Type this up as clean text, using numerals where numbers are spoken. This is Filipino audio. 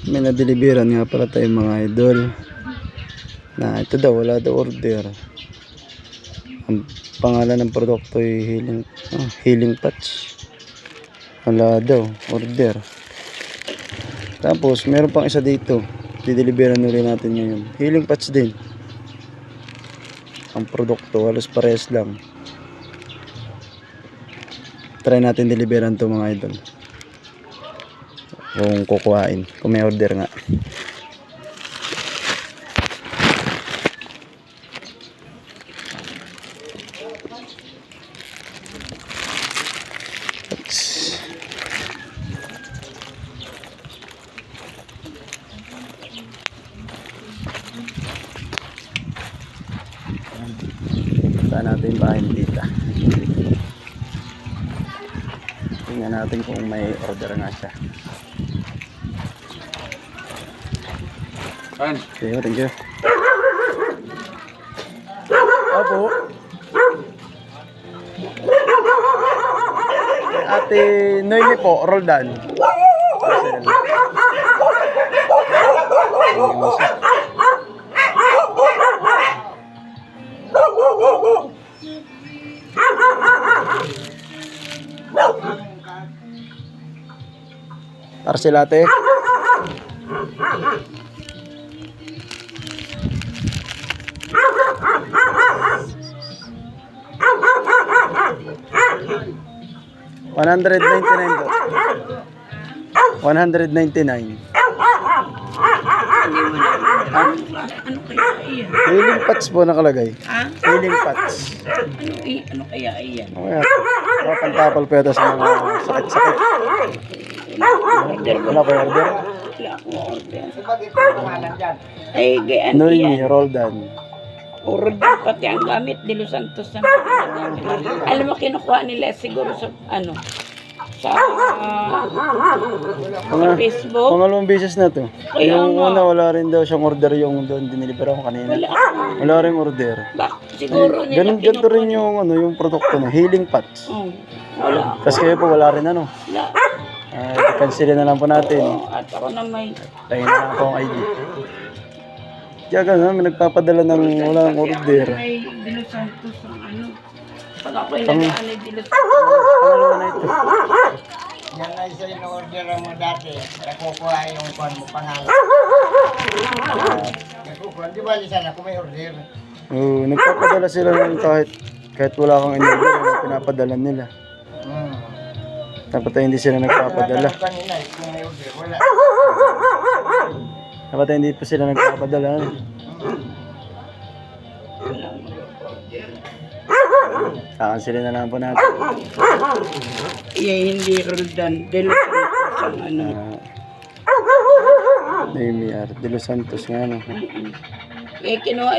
May na-deliveran nga pala tayo mga idol. Na ito daw, wala daw order. Ang pangalan ng produkto ay healing patch. Wala daw order. Tapos meron pang isa dito. Dideliveran ulit natin ngayon. Healing patch din. Ang produkto halos parehas lang. Try natin deliveran to mga idol. Kung kukuhain, kung may order nga. Saan natin bahay ni tita. Tingnan natin kung may order nga siya. Okay, thank you. Opo. Ate Noemi po, Roldan. Parcel ate. $199 po. 199. Ano kaya iyan? Healing patch po nakalagay. Ha? Healing patch. Ano kaya iyan? Okay. Pantapal po ito sa mga sakit-sakit. Wala pa order? Wala akong order. Ay, gayaan Noemi, iyan. Roldan. Order pati ang gamit. De Los Santos na gamit. Alam mo, kinukuha nila siguro sa sa Facebook. Pangalawang beses na to. Kaya Yung nga. una wala rin daw siyang order yung doon dinilibera ko kanina. Wala. Wala rin order. Siguro nila Ganun ganito rin yung yung produkto na healing patch. Wala. Kasi kayo po wala rin ano. Wala. Cancel na lang po natin. At ako na may Tayo na lang po ang ID. Kaya ganun, may nagpapadala ng walang order. may De Los Santos ang Pag ako'y nagaan ay De Los Santos. Pangalawa na ito. Yan na isa yung order mo dati. Nakukuha yung kwan mo pangalan. Nakukuha. Di ba sana kung may order? Nagpapadala sila ng kahit wala kang in-order, pinapadala nila. Dapat hindi sila nagpapadala. Kanina kung may order, wala. Dapat hindi pa sila nagpapadala. Kakansilin na lang po natin. Hindi Roldan. De Los Santos ang Noemi R. De Los Santos nga. kinuha